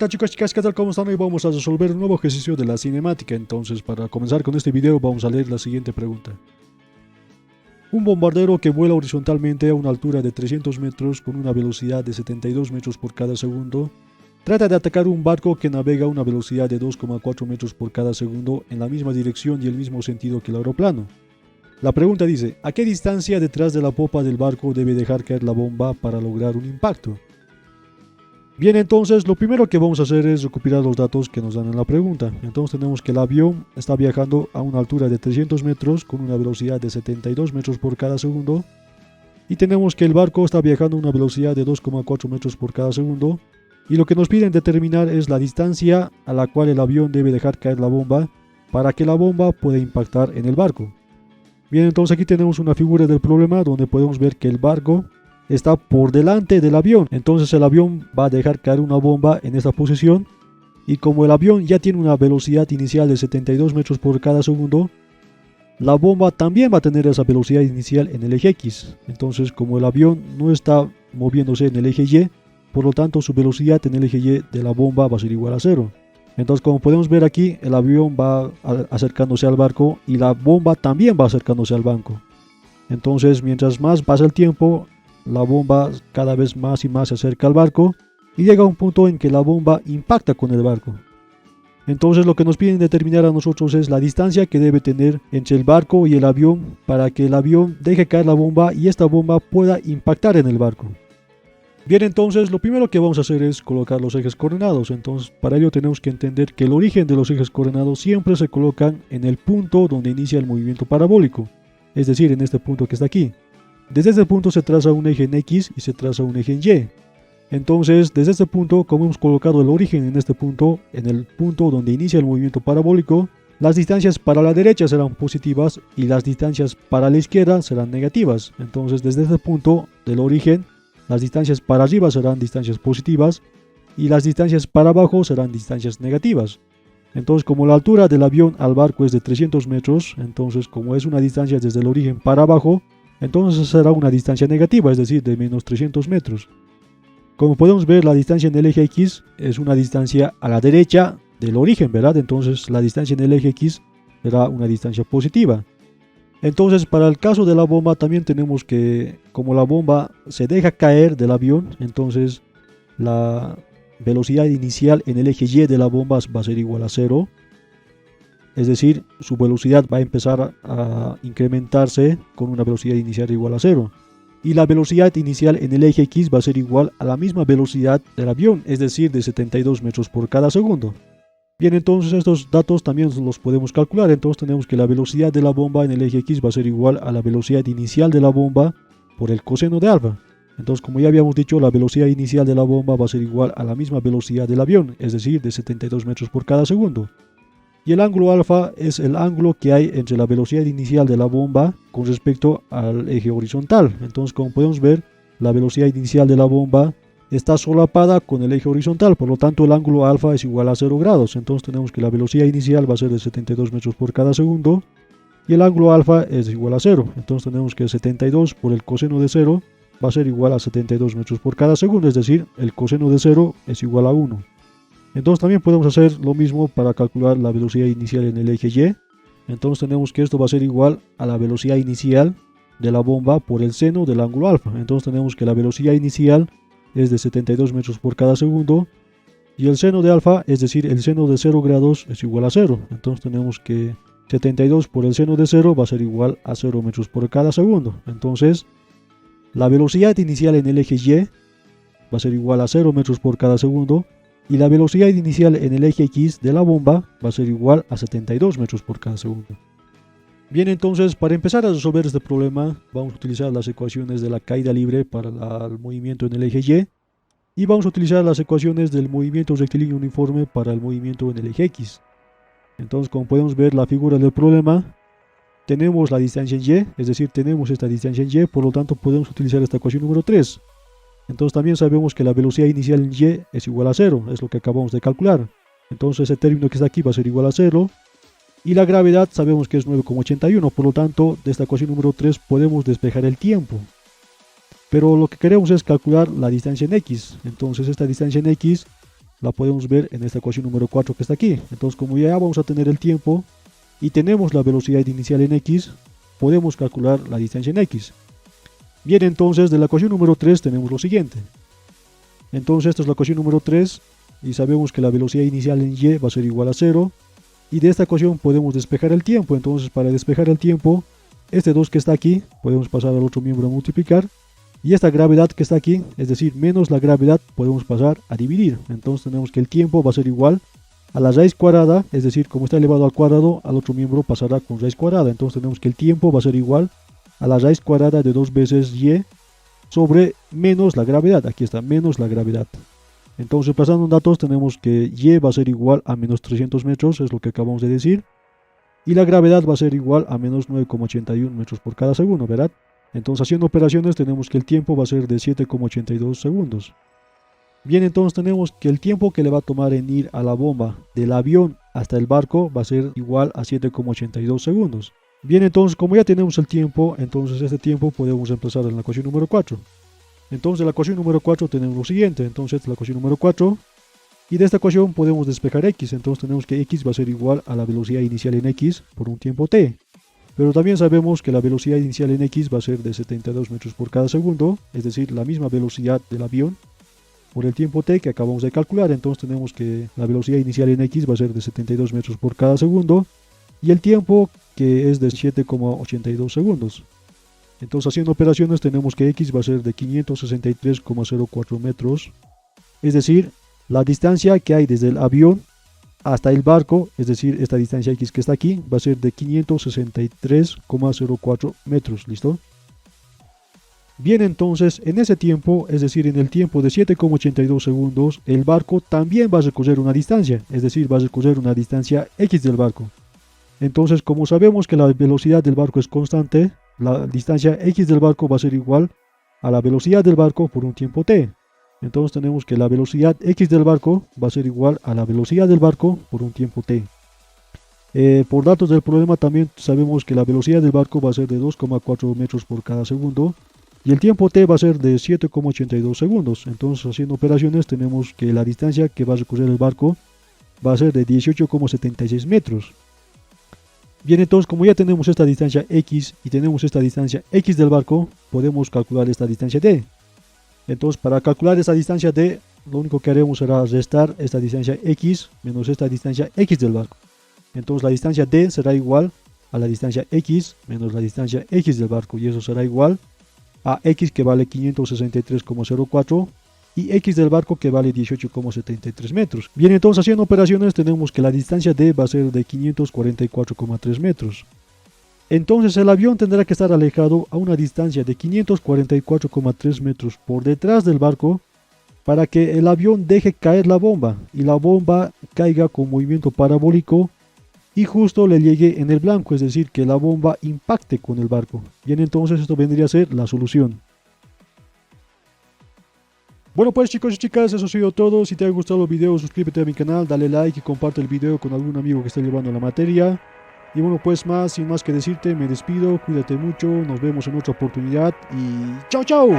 tal chicos, chicas, ¿qué tal? ¿Cómo están? Hoy vamos a resolver un nuevo ejercicio de la cinemática. Entonces, para comenzar con este video vamos a leer la siguiente pregunta. Un bombardero que vuela horizontalmente a una altura de 300 metros con una velocidad de 72 metros por cada segundo, trata de atacar un barco que navega a una velocidad de 2,4 metros por cada segundo en la misma dirección y el mismo sentido que el aeroplano. La pregunta dice, ¿a qué distancia detrás de la popa del barco debe dejar caer la bomba para lograr un impacto? Bien, entonces lo primero que vamos a hacer es recopilar los datos que nos dan en la pregunta. Entonces tenemos que el avión está viajando a una altura de 300 metros con una velocidad de 72 metros por cada segundo. Y tenemos que el barco está viajando a una velocidad de 2,4 metros por cada segundo. Y lo que nos piden determinar es la distancia a la cual el avión debe dejar caer la bomba para que la bomba pueda impactar en el barco. Bien, entonces aquí tenemos una figura del problema donde podemos ver que el barco está por delante del avión. Entonces el avión va a dejar caer una bomba en esta posición. Y como el avión ya tiene una velocidad inicial de 72 metros por cada segundo, la bomba también va a tener esa velocidad inicial en el eje X. Entonces como el avión no está moviéndose en el eje Y, por lo tanto su velocidad en el eje Y de la bomba va a ser igual a 0. Entonces como podemos ver aquí, el avión va acercándose al barco y la bomba también va acercándose al barco. Entonces mientras más pasa el tiempo, la bomba cada vez más y más se acerca al barco y llega a un punto en que la bomba impacta con el barco. Entonces lo que nos piden determinar a nosotros es la distancia que debe tener entre el barco y el avión para que el avión deje caer la bomba y esta bomba pueda impactar en el barco. Bien, entonces lo primero que vamos a hacer es colocar los ejes coordenados. Entonces para ello tenemos que entender que el origen de los ejes coordenados siempre se colocan en el punto donde inicia el movimiento parabólico, es decir, en este punto que está aquí. Desde este punto se traza un eje en X y se traza un eje en Y. Entonces, desde este punto, como hemos colocado el origen en este punto, en el punto donde inicia el movimiento parabólico, las distancias para la derecha serán positivas y las distancias para la izquierda serán negativas. Entonces, desde este punto del origen, las distancias para arriba serán distancias positivas y las distancias para abajo serán distancias negativas. Entonces, como la altura del avión al barco es de 300 metros, entonces como es una distancia desde el origen para abajo, entonces será una distancia negativa, es decir, de menos 300 metros. Como podemos ver, la distancia en el eje X es una distancia a la derecha del origen, ¿verdad? Entonces la distancia en el eje X será una distancia positiva. Entonces para el caso de la bomba también tenemos que, como la bomba se deja caer del avión, entonces la velocidad inicial en el eje Y de la bomba va a ser igual a 0. Es decir, su velocidad va a empezar a incrementarse con una velocidad inicial igual a 0. Y la velocidad inicial en el eje X va a ser igual a la misma velocidad del avión, es decir, de 72 metros por cada segundo. Bien, entonces estos datos también los podemos calcular. Entonces tenemos que la velocidad de la bomba en el eje X va a ser igual a la velocidad inicial de la bomba por el coseno de alfa. Entonces, como ya habíamos dicho, la velocidad inicial de la bomba va a ser igual a la misma velocidad del avión, es decir, de 72 metros por cada segundo. Y el ángulo alfa es el ángulo que hay entre la velocidad inicial de la bomba con respecto al eje horizontal. Entonces, como podemos ver, la velocidad inicial de la bomba está solapada con el eje horizontal, por lo tanto el ángulo alfa es igual a 0 grados. Entonces tenemos que la velocidad inicial va a ser de 72 metros por cada segundo y el ángulo alfa es igual a 0. Entonces tenemos que 72 por el coseno de 0 va a ser igual a 72 metros por cada segundo, es decir, el coseno de 0 es igual a 1. Entonces también podemos hacer lo mismo para calcular la velocidad inicial en el eje Y. Entonces tenemos que esto va a ser igual a la velocidad inicial de la bomba por el seno del ángulo alfa. Entonces tenemos que la velocidad inicial es de 72 metros por cada segundo y el seno de alfa, es decir, el seno de 0 grados es igual a 0. Entonces tenemos que 72 por el seno de 0 va a ser igual a 0 metros por cada segundo. Entonces la velocidad inicial en el eje Y va a ser igual a 0 metros por cada segundo y la velocidad inicial en el eje X de la bomba va a ser igual a 72 metros por cada segundo. Bien, entonces para empezar a resolver este problema vamos a utilizar las ecuaciones de la caída libre para el movimiento en el eje Y vamos a utilizar las ecuaciones del movimiento rectilíneo uniforme para el movimiento en el eje X. Entonces, como podemos ver la figura del problema, tenemos la distancia en Y, es decir, tenemos esta distancia en Y, por lo tanto podemos utilizar esta ecuación número 3. Entonces también sabemos que la velocidad inicial en Y es igual a 0, es lo que acabamos de calcular. Entonces ese término que está aquí va a ser igual a 0. Y la gravedad sabemos que es 9,81, por lo tanto de esta ecuación número 3 podemos despejar el tiempo. Pero lo que queremos es calcular la distancia en X. Entonces esta distancia en X la podemos ver en esta ecuación número 4 que está aquí. Entonces, como ya vamos a tener el tiempo y tenemos la velocidad inicial en x, podemos calcular la distancia en x. Bien, entonces de la ecuación número 3 tenemos lo siguiente. Entonces esta es la ecuación número 3 y sabemos que la velocidad inicial en y va a ser igual a 0. Y de esta ecuación podemos despejar el tiempo. Entonces para despejar el tiempo, este 2 que está aquí, podemos pasar al otro miembro a multiplicar. Y esta gravedad que está aquí, es decir, menos la gravedad, podemos pasar a dividir. Entonces tenemos que el tiempo va a ser igual a la raíz cuadrada, es decir, como está elevado al cuadrado, al otro miembro pasará con raíz cuadrada. Entonces tenemos que el tiempo va a ser igual a la raíz cuadrada de 2 veces y sobre menos la gravedad. Aquí está, menos la gravedad. Entonces, reemplazando en datos, tenemos que y va a ser igual a menos 300 metros, es lo que acabamos de decir. Y la gravedad va a ser igual a menos 9,81 metros por cada segundo, ¿verdad? Entonces, haciendo operaciones, tenemos que el tiempo va a ser de 7,82 segundos. Bien, entonces tenemos que el tiempo que le va a tomar en ir a la bomba del avión hasta el barco va a ser igual a 7,82 segundos. Bien, entonces como ya tenemos el tiempo, entonces este tiempo podemos reemplazar en la ecuación número 4. Entonces de la ecuación número 4 tenemos lo siguiente, entonces esta es la ecuación número 4. Y de esta ecuación podemos despejar x, entonces tenemos que x va a ser igual a la velocidad inicial en x por un tiempo t. Pero también sabemos que la velocidad inicial en x va a ser de 72 metros por cada segundo, es decir, la misma velocidad del avión por el tiempo t que acabamos de calcular. Entonces tenemos que la velocidad inicial en x va a ser de 72 metros por cada segundo y el tiempo que es de 7,82 segundos. Entonces haciendo operaciones tenemos que x va a ser de 563,04 metros, es decir, la distancia que hay desde el avión hasta el barco, es decir, esta distancia x que está aquí, va a ser de 563,04 metros, ¿listo? Bien, entonces en ese tiempo, es decir, en el tiempo de 7,82 segundos, el barco también va a recorrer una distancia, es decir, va a recorrer una distancia x del barco. Entonces, como sabemos que la velocidad del barco es constante, la distancia x del barco va a ser igual a la velocidad del barco por un tiempo t. Entonces tenemos que la velocidad x del barco va a ser igual a la velocidad del barco por un tiempo t. Por datos del problema también sabemos que la velocidad del barco va a ser de 2,4 metros por cada segundo y el tiempo t va a ser de 7,82 segundos. Entonces haciendo operaciones tenemos que la distancia que va a recorrer el barco va a ser de 18,76 metros. Bien, entonces como ya tenemos esta distancia x y tenemos esta distancia x del barco, podemos calcular esta distancia d. Entonces para calcular esta distancia d, lo único que haremos será restar esta distancia x menos esta distancia x del barco. Entonces la distancia d será igual a la distancia x menos la distancia x del barco y eso será igual a x que vale 563,04 y x del barco que vale 18,73 metros. Bien, entonces haciendo operaciones tenemos que la distancia d va a ser de 544,3 metros. Entonces el avión tendrá que estar alejado a una distancia de 544,3 metros por detrás del barco para que el avión deje caer la bomba y la bomba caiga con movimiento parabólico y justo le llegue en el blanco, es decir, que la bomba impacte con el barco. Bien, entonces esto vendría a ser la solución. Bueno pues chicos y chicas, eso ha sido todo. Si te ha gustado el video, suscríbete a mi canal, dale like y comparte el video con algún amigo que esté llevando la materia. Y bueno pues sin más que decirte, me despido, cuídate mucho, nos vemos en otra oportunidad y ¡chao chao!